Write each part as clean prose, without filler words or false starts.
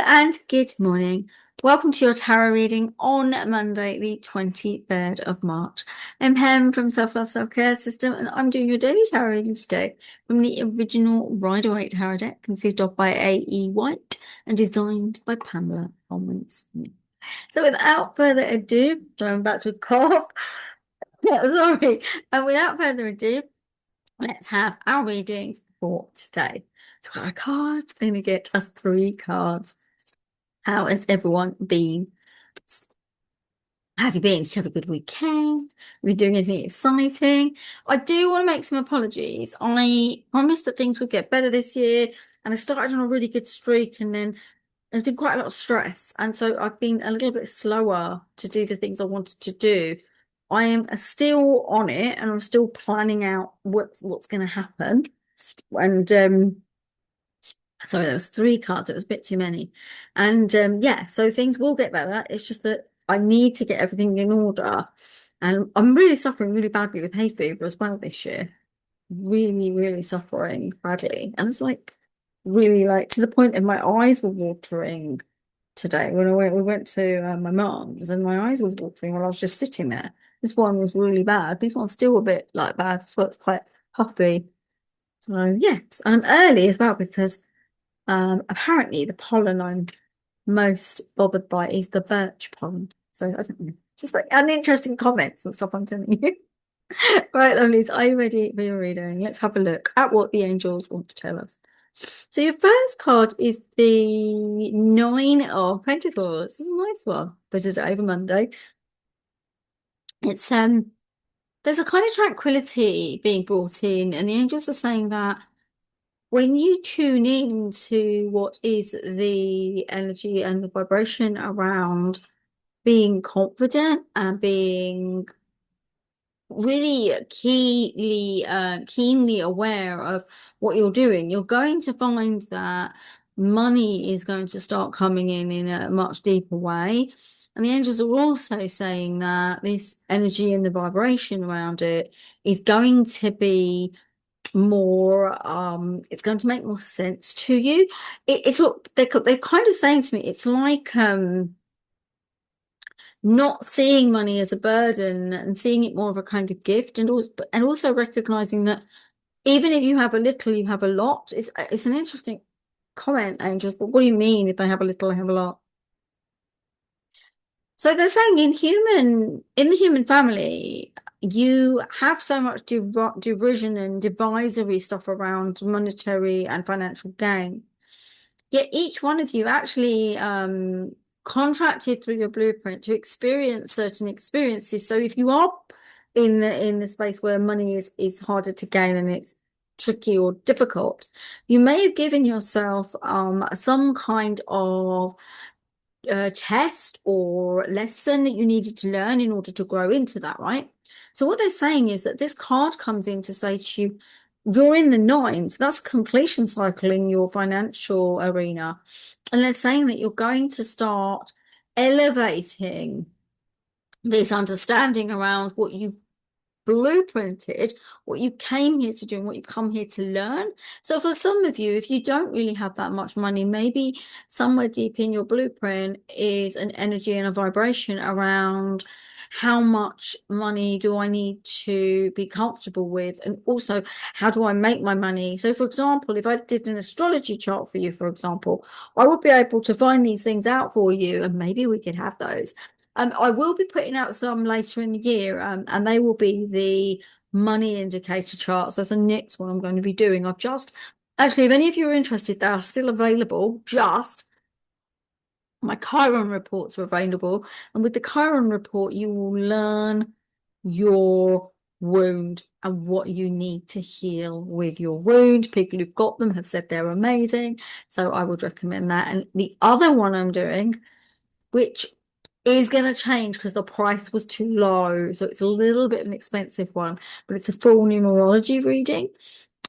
and good morning. Welcome to your tarot reading on Monday, the 23rd of March. I'm Pam from Self Love Self Care System, and I'm doing your daily tarot reading today from the original Waite tarot deck, conceived of by A.E. Waite and designed by Pamela Coleman-Smith. So, without further ado, I'm about to cough. Yeah, sorry. And without further ado, let's have our readings for today. So, our cards, I'm going to get us 3 cards. How has everyone been? Have you been? Did you have a good weekend? Have you doing anything exciting? I do want to make some apologies. I promised that things would get better this year, and I started on a really good streak, and then there's been quite a lot of stress, and so I've been a little bit slower to do the things I wanted to do. I am still on it, and I'm still planning out what's going to happen. And sorry, there was 3 cards. It was a bit too many. And yeah, so things will get better. It's just that I need to get everything in order. And I'm really suffering really badly with hay fever as well this year. Really, really suffering badly. And it's like really like to the point of my eyes were watering today when we went to my mum's, and my eyes were watering while I was just sitting there. This one was really bad. This one's still a bit like bad, so it's quite puffy. So yes, and I'm early as well because apparently the pollen I'm most bothered by is the birch pollen. So I don't know. Just like uninteresting comments and stuff I'm telling you. Right, lovelies, are you ready for your reading? Let's have a look at what the angels want to tell us. So your first card is the 9 of Pentacles. This is a nice one for today, for Monday. It's there's a kind of tranquility being brought in, and the angels are saying that when you tune in to what is the energy and the vibration around being confident and being really keenly aware of what you're doing, you're going to find that money is going to start coming in a much deeper way. And the angels are also saying that this energy and the vibration around it is going to be more it's going to make more sense to you. It's what they're kind of saying to me, it's like not seeing money as a burden and seeing it more of a kind of gift, and also recognizing that even if you have a little, you have a lot. It's an interesting comment, angels, but what do you mean if they have a little, they have a lot? So they're saying in the human family, you have so much derision and divisory stuff around monetary and financial gain. Yet each one of you actually contracted through your blueprint to experience certain experiences. So if you are in the space where money is harder to gain and it's tricky or difficult, you may have given yourself some kind of test or lesson that you needed to learn in order to grow into that, right? So what they're saying is that this card comes in to say to you, you're in the 9s. That's completion cycle in your financial arena. And they're saying that you're going to start elevating this understanding around what you blueprinted, what you came here to do and what you've come here to learn. So for some of you, if you don't really have that much money, maybe somewhere deep in your blueprint is an energy and a vibration around how much money do I need to be comfortable with, and also how do I make my money. So for example, if I did an astrology chart for you, for example, I would be able to find these things out for you, and maybe we could have those. I will be putting out some later in the year, and they will be the money indicator charts. That's the next one I'm going to be doing. I've just, actually, if any of you are interested, they are still available. Just my Chiron reports are available. And with the Chiron report, you will learn your wound and what you need to heal with your wound. People who've got them have said they're amazing. So I would recommend that. And the other one I'm doing, which is going to change because the price was too low. So it's a little bit of an expensive one, but it's a full numerology reading.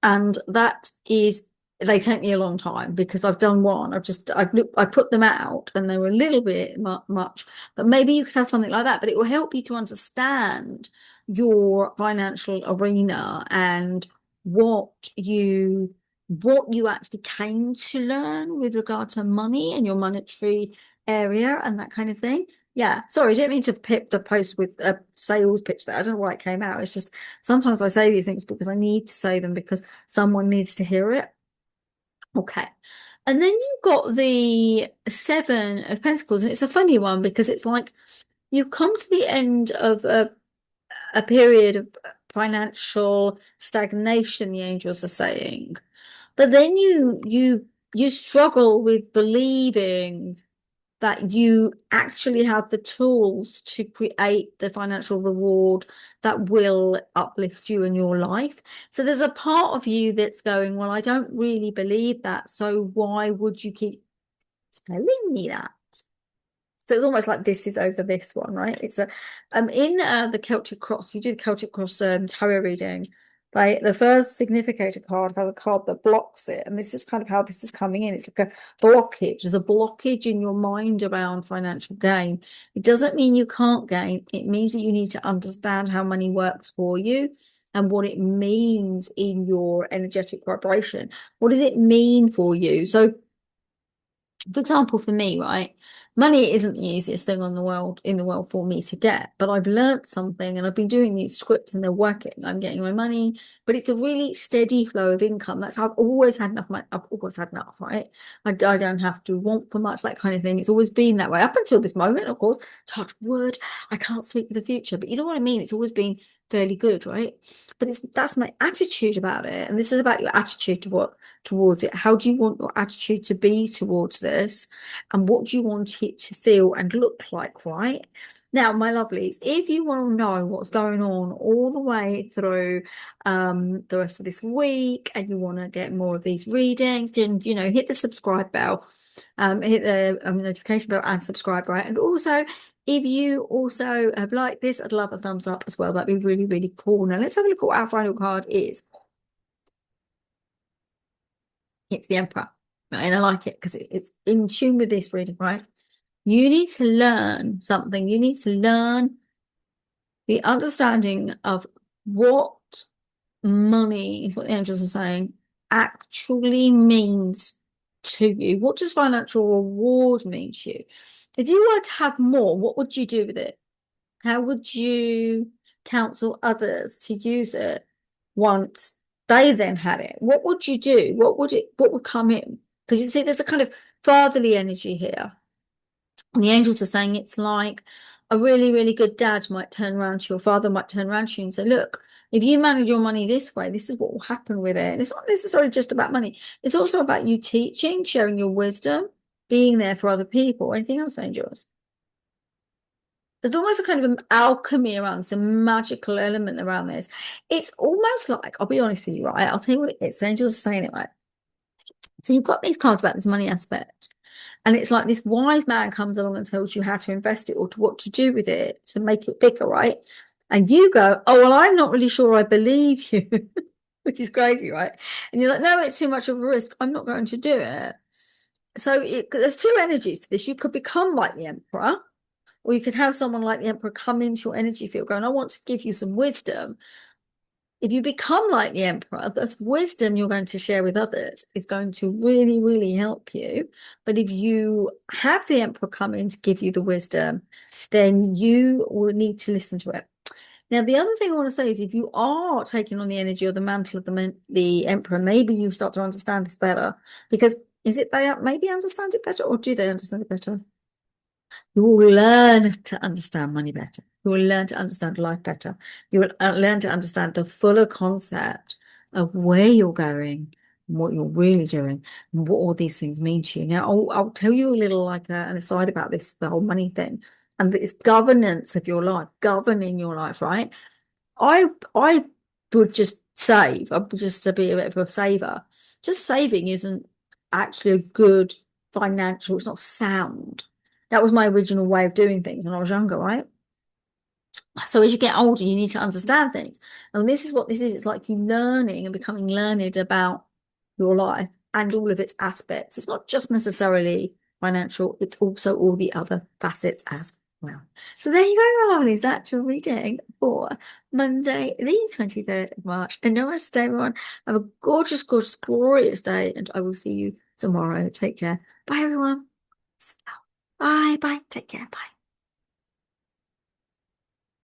And that is, they take me a long time because I've done one. I put them out and they were a little bit much, but maybe you could have something like that, but it will help you to understand your financial arena and what you what you actually came to learn with regard to money and your monetary area and that kind of thing. Yeah, sorry, I didn't mean to pip the post with a sales pitch there. I don't know why it came out. It's just sometimes I say these things because I need to say them because someone needs to hear it. Okay. And then you've got the Seven of Pentacles, and it's a funny one because it's like you come to the end of a period of financial stagnation, the angels are saying. But then you struggle with believing that you actually have the tools to create the financial reward that will uplift you in your life. So there's a part of you that's going, well, I don't really believe that. So why would you keep telling me that? So it's almost like this is over this one, right? It's a in the Celtic Cross, you do the Celtic Cross tarot reading. Like the first significator card has a card that blocks it, and this is kind of how this is coming in. It's like a blockage. There's a blockage in your mind around financial gain. It doesn't mean you can't gain. It means that you need to understand how money works for you and what it means in your energetic vibration. What does it mean for you? So for example, for me, right, money isn't the easiest thing on the world in the world for me to get, but I've learned something and I've been doing these scripts and they're working. I'm getting my money, but it's a really steady flow of income. That's how I've always had enough money. I've always had enough, right? I don't have to want for much, that kind of thing. It's always been that way up until this moment, of course. Touch wood. I can't speak for the future, but you know what I mean? It's always been fairly good, right? But that's my attitude about it. And this is about your attitude towards it. How do you want your attitude to be towards this? And what do you want it to feel and look like, right? Now, my lovelies, if you want to know what's going on all the way through the rest of this week and you want to get more of these readings, then, hit the subscribe bell, hit the notification bell and subscribe, right? And also, if you also have liked this, I'd love a thumbs up as well. That'd be really, really cool. Now, let's have a look at what our final card is. It's the Emperor, right? And I like it because it's in tune with this reading, right? You need to learn something. You need to learn the understanding of what money is what the angels are saying actually means to you. What does financial reward mean to you? If you were to have more, what would you do with it? How would you counsel others to use it once they then had it? What would you do? What would come in? Because you see, there's a kind of fatherly energy here. And the angels are saying it's like a really, really good dad might turn around to your father, might turn around to you and say, look, if you manage your money this way, this is what will happen with it. And it's not necessarily just about money. It's also about you teaching, sharing your wisdom, being there for other people. Anything else, angels? There's almost a kind of an alchemy around this, a magical element around this. It's almost like, I'll be honest with you, right? I'll tell you what it is. The angels are saying it right. So you've got these cards about this money aspect. And it's like this wise man comes along and tells you how to invest it or to what to do with it to make it bigger, right? And you go, oh, well, I'm not really sure I believe you, which is crazy, right? And you're like, no, it's too much of a risk. I'm not going to do it. So there's two energies to this. You could become like the emperor, or you could have someone like the emperor come into your energy field going, I want to give you some wisdom. If you become like the emperor, this wisdom you're going to share with others is going to really, really help you. But if you have the emperor come in to give you the wisdom, then you will need to listen to it. Now, the other thing I want to say is if you are taking on the energy or the mantle of the emperor, maybe you start to understand this better. Because is it they maybe understand it better, or do they understand it better? You will learn to understand money better. You will learn to understand life better. You will learn to understand the fuller concept of where you're going and what you're really doing and what all these things mean to you. Now, I'll tell you a little like an aside about this, the whole money thing, and it's governance of your life, governing your life, right? I would just save. I would just to be a bit of a saver. Just saving isn't actually a good financial, it's not sound. That was my original way of doing things when I was younger, right? So as you get older, you need to understand things. And this is what this is. It's like you learning and becoming learned about your life and all of its aspects. It's not just necessarily financial, it's also all the other facets as Well, so there you go, my lovelies. That's your reading for Monday, the 23rd of March. And namaste, everyone. Have a gorgeous, gorgeous, glorious day, and I will see you tomorrow. Take care. Bye, everyone. Bye, bye. Take care. Bye.